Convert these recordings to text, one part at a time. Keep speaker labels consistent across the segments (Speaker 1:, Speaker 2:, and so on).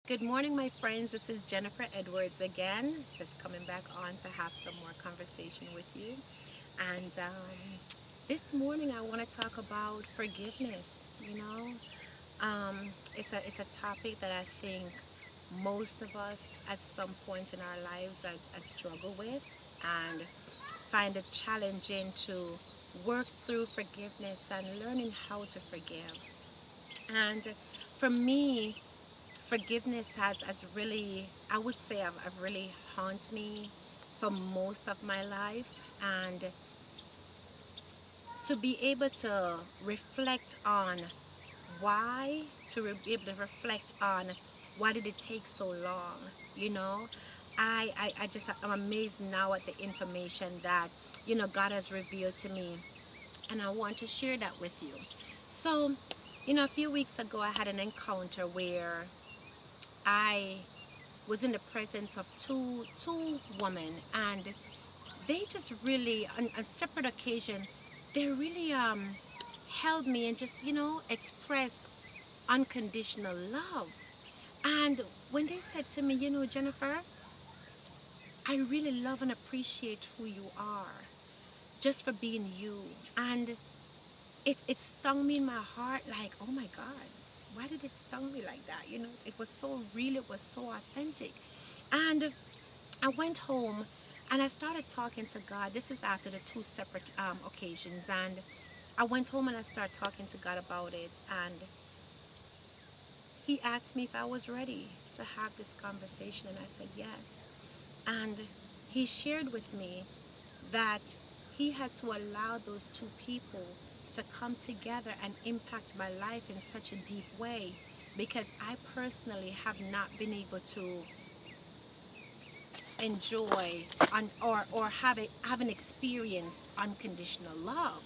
Speaker 1: Good morning, my friends. This is Jennifer Edwards again, just coming back on to have some more conversation with you. And this morning, I want to talk about forgiveness. It's a topic that I think most of us at some point in our lives has struggle with and find it challenging to work through forgiveness and learning how to forgive. And for me, forgiveness has really, I would say, I've really haunted me for most of my life. And to be able to reflect on why, be able to reflect on why did it take so long, you know, I'm amazed now at the information that, God has revealed to me. And I want to share that with you. So, a few weeks ago, I had an encounter where I was in the presence of two women, and they just really, on a separate occasion, they really held me and just express unconditional love. And when they said to me, Jennifer, I really love and appreciate who you are, just for being you. And it stung me in my heart, like, oh my God, why did it stung me like that? It was so real, it was so authentic. And I went home and I started talking to God. This is after the two separate occasions. And I went home and I started talking to God about it. And He asked me if I was ready to have this conversation. And I said yes. And He shared with me that He had to allow those two people to come together and impact my life in such a deep way, because I personally have not been able to enjoy or haven't experienced unconditional love.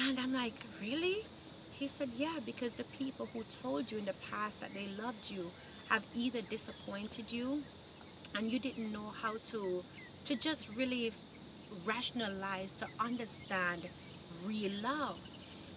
Speaker 1: And I'm like, really? He said, yeah, because the people who told you in the past that they loved you have either disappointed you, and you didn't know how to just really rationalize, to understand real love.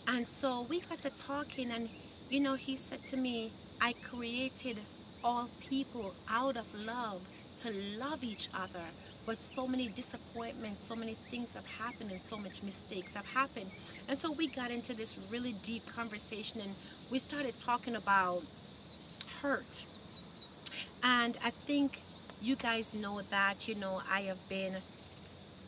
Speaker 1: And so we got to talking, and he said to me, I created all people out of love to love each other. But so many disappointments, so many things have happened, and so much mistakes have happened. And so we got into this really deep conversation, and we started talking about hurt. And I think you guys know that,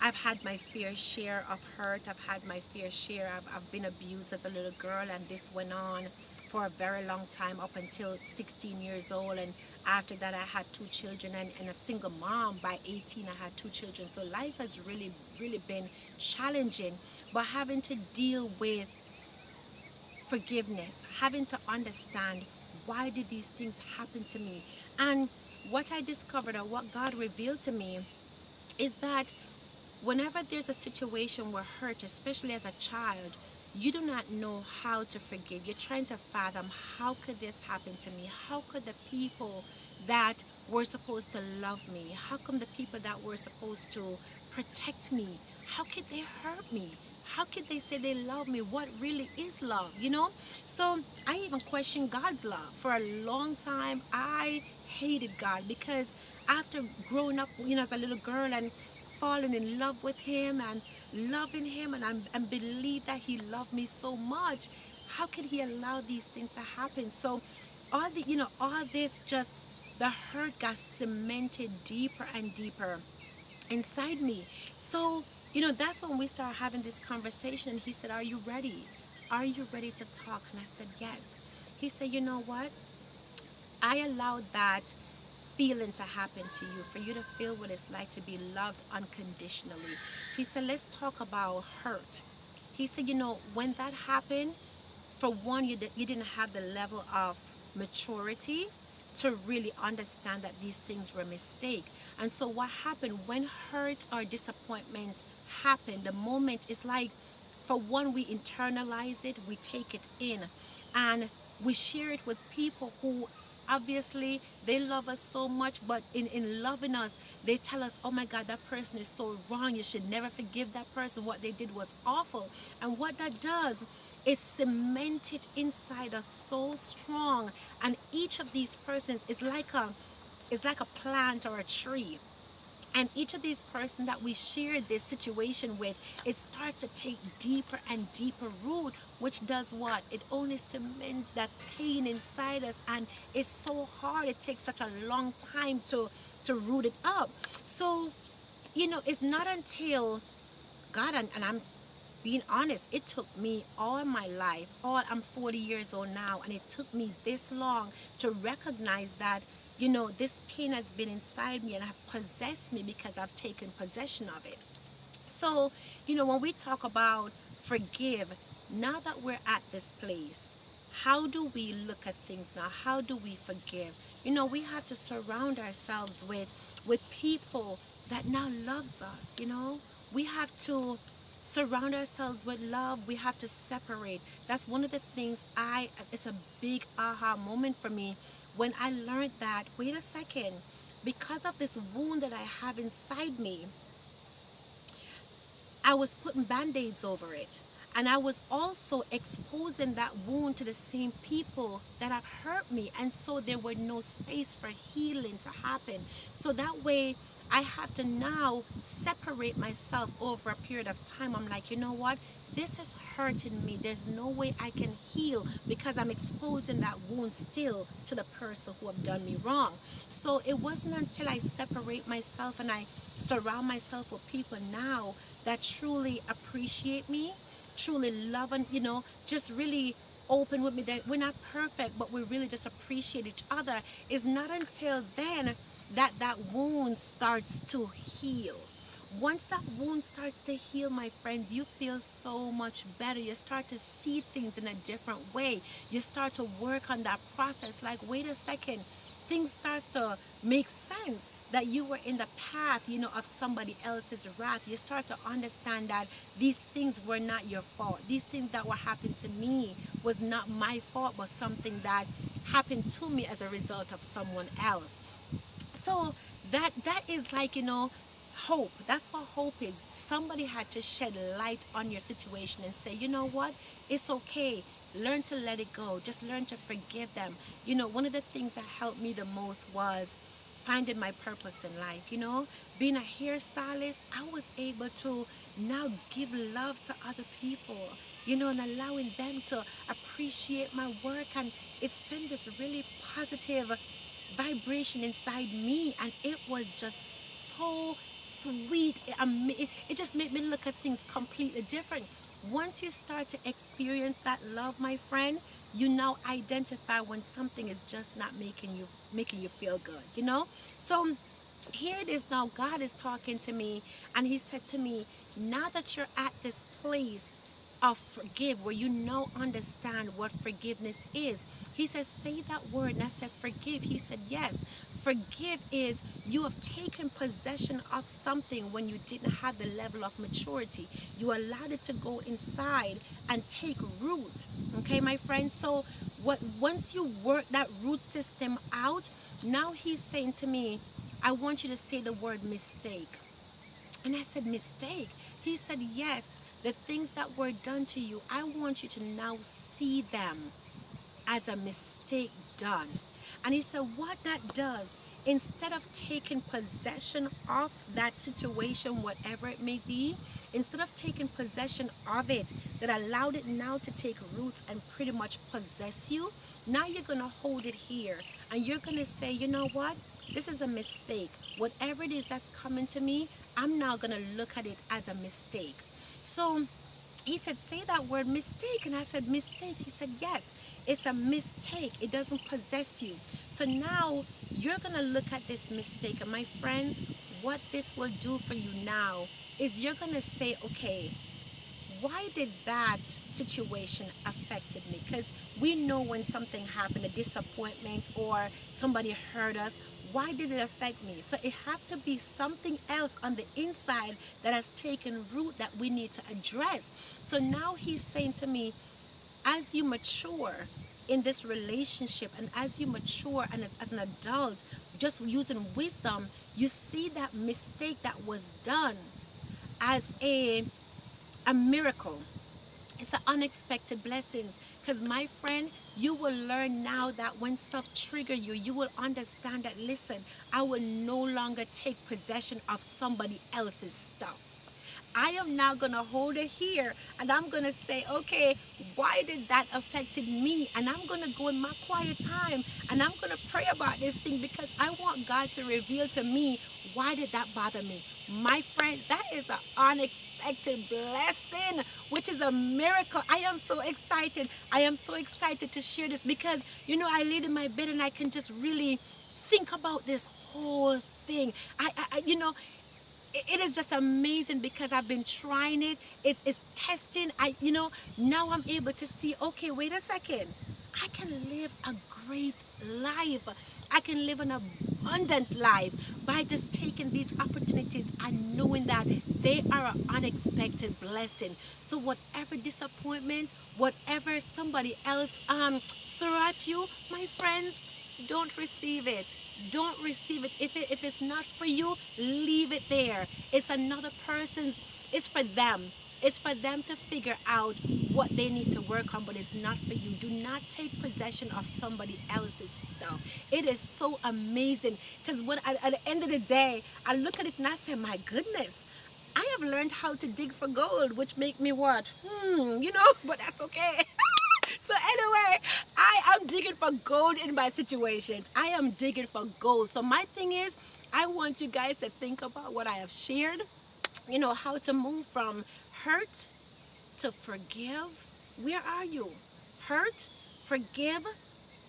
Speaker 1: I've had my fair share of hurt. I've had my fair share. I've been abused as a little girl, and this went on for a very long time, up until 16 years old. And after that, I had two children, and a single mom. By 18, I had two children. So life has really, really been challenging. But having to deal with forgiveness, having to understand why did these things happen to me. And what I discovered, or what God revealed to me, is that whenever there's a situation where hurt, especially as a child, you do not know how to forgive. You're trying to fathom, how could this happen to me? How could the people that were supposed to love me, how come the people that were supposed to protect me, how could they hurt me? How could they say they love me? What really is love? So I even questioned God's love. For a long time, I hated God, because after growing up, as a little girl, and falling in love with Him and loving Him, and believe that He loved me so much, how could He allow these things to happen? So all this, just the hurt got cemented deeper and deeper inside me. So that's when we started having this conversation. He said, are you ready? Are you ready to talk? And I said yes. He said, you know what, I allowed that feeling to happen to you, for you to feel what it's like to be loved unconditionally. He said, let's talk about hurt. He said, when that happened, for one, you didn't have the level of maturity to really understand that these things were a mistake. And so what happened when hurt or disappointment happened, the moment is like, for one, we internalize it, we take it in, and we share it with people who obviously they love us so much, but in loving us, they tell us, oh my God, that person is so wrong, you should never forgive that person, what they did was awful. And what that does, is cemented inside us so strong, and each of these persons is like a plant or a tree, and each of these persons that we share this situation with, it starts to take deeper and deeper root, which does what? It only cements that pain inside us, and it's so hard. It takes such a long time to root it up. So, it's not until God, and I'm being honest, it took me all my life, I'm 40 years old now, and it took me this long to recognize that, this pain has been inside me and have possessed me because I've taken possession of it. So, when we talk about forgive, now that we're at this place, how do we look at things now? How do we forgive? We have to surround ourselves with people that now loves us. We have to surround ourselves with love. We have to separate. That's one of the things it's a big aha moment for me when I learned that, wait a second, because of this wound that I have inside me, I was putting band-aids over it. And I was also exposing that wound to the same people that have hurt me. And so there were no space for healing to happen. So that way, I have to now separate myself over a period of time. I'm like, you know what? This is hurting me. There's no way I can heal because I'm exposing that wound still to the person who have done me wrong. So it wasn't until I separate myself and I surround myself with people now that truly appreciate me, truly love, and just really open with me, that we're not perfect, but we really just appreciate each other. It's not until then that wound starts to heal. Once that wound starts to heal, my friends, you feel so much better. You start to see things in a different way. You start to work on that process. Like, wait a second, things starts to make sense that you were in the path, of somebody else's wrath. You start to understand that these things were not your fault. These things that were happening to me was not my fault, but something that happened to me as a result of someone else. So that is like, hope. That's what hope is. Somebody had to shed light on your situation and say, you know what, it's okay. Learn to let it go. Just learn to forgive them. One of the things that helped me the most was finding my purpose in life. Being a hairstylist, I was able to now give love to other people, and allowing them to appreciate my work, and it sent this really positive vibration inside me, and it was just so sweet. It just made me look at things completely different. Once you start to experience that love, my friend, you now identify when something is just not making you feel good. So here it is. Now God is talking to me, and he said to me, now that you're at this place of forgive, where you now understand what forgiveness is, he says, say that word. And I said, forgive. He said, yes. Forgive is you have taken possession of something when you didn't have the level of maturity. You allowed it to go inside and take root. Okay, my friends? So once you work that root system out, now he's saying to me, I want you to say the word mistake. And I said, mistake? He said, yes. The things that were done to you, I want you to now see them as a mistake done. And he said, what that does, instead of taking possession of that situation, whatever it may be, instead of taking possession of it, that allowed it now to take roots and pretty much possess you, now you're going to hold it here and you're going to say, you know what? This is a mistake. Whatever it is that's coming to me, I'm now going to look at it as a mistake. So he said, say that word mistake. And I said, mistake? He said, yes, it's a mistake. It doesn't possess you. So now you're going to look at this mistake. And my friends, what this will do for you now is you're going to say, okay, why did that situation affected me? Because we know when something happened, a disappointment or somebody hurt us, why did it affect me? So it have to be something else on the inside that has taken root that we need to address. So now he's saying to me, as you mature in this relationship and as you mature and as an adult, just using wisdom, you see that mistake that was done as a miracle. It's an unexpected blessings. Because my friend, you will learn now that when stuff trigger you, you will understand that, listen, I will no longer take possession of somebody else's stuff. I am now going to hold it here and I'm going to say, okay, why did that affected me? And I'm going to go in my quiet time and I'm going to pray about this thing because I want God to reveal to me, why did that bother me? My friend, that is an unexpected blessing, which is a miracle. I am so excited. I am so excited to share this because, I lay in my bed and I can just really think about this whole thing. It is just amazing because I've been trying it. It's testing. Now I'm able to see, okay, wait a second. I can live a great life. I can live an abundant life by just taking these opportunities and knowing that they are an unexpected blessing. So whatever disappointment, whatever somebody else throw at you, my friends, don't receive it. Don't receive it. If it's not for you, leave it there. It's another person's. It's for them. It's for them to figure out what they need to work on, but it's not for you. Do not take possession of somebody else's stuff. It is so amazing because when at the end of the day, I look at it and I say, my goodness, I have learned how to dig for gold, which make me what? But that's okay. So anyway, I am digging for gold in my situations. I am digging for gold. So my thing is, I want you guys to think about what I have shared. How to move from hurt to forgive. Where are you? Hurt, forgive,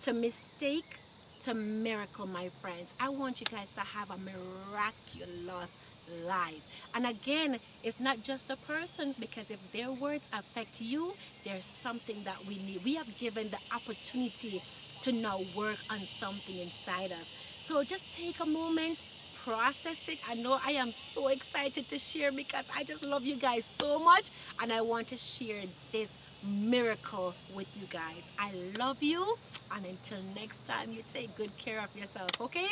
Speaker 1: to mistake, to miracle, my friends. I want you guys to have a miraculous life. And again, it's not just a person, because if their words affect you, there's something that we need. We have given the opportunity to now work on something inside us. So just take a moment, process it. I know I am so excited to share because I just love you guys so much and I want to share this miracle with you guys. I love you, and until next time, you take good care of yourself, okay?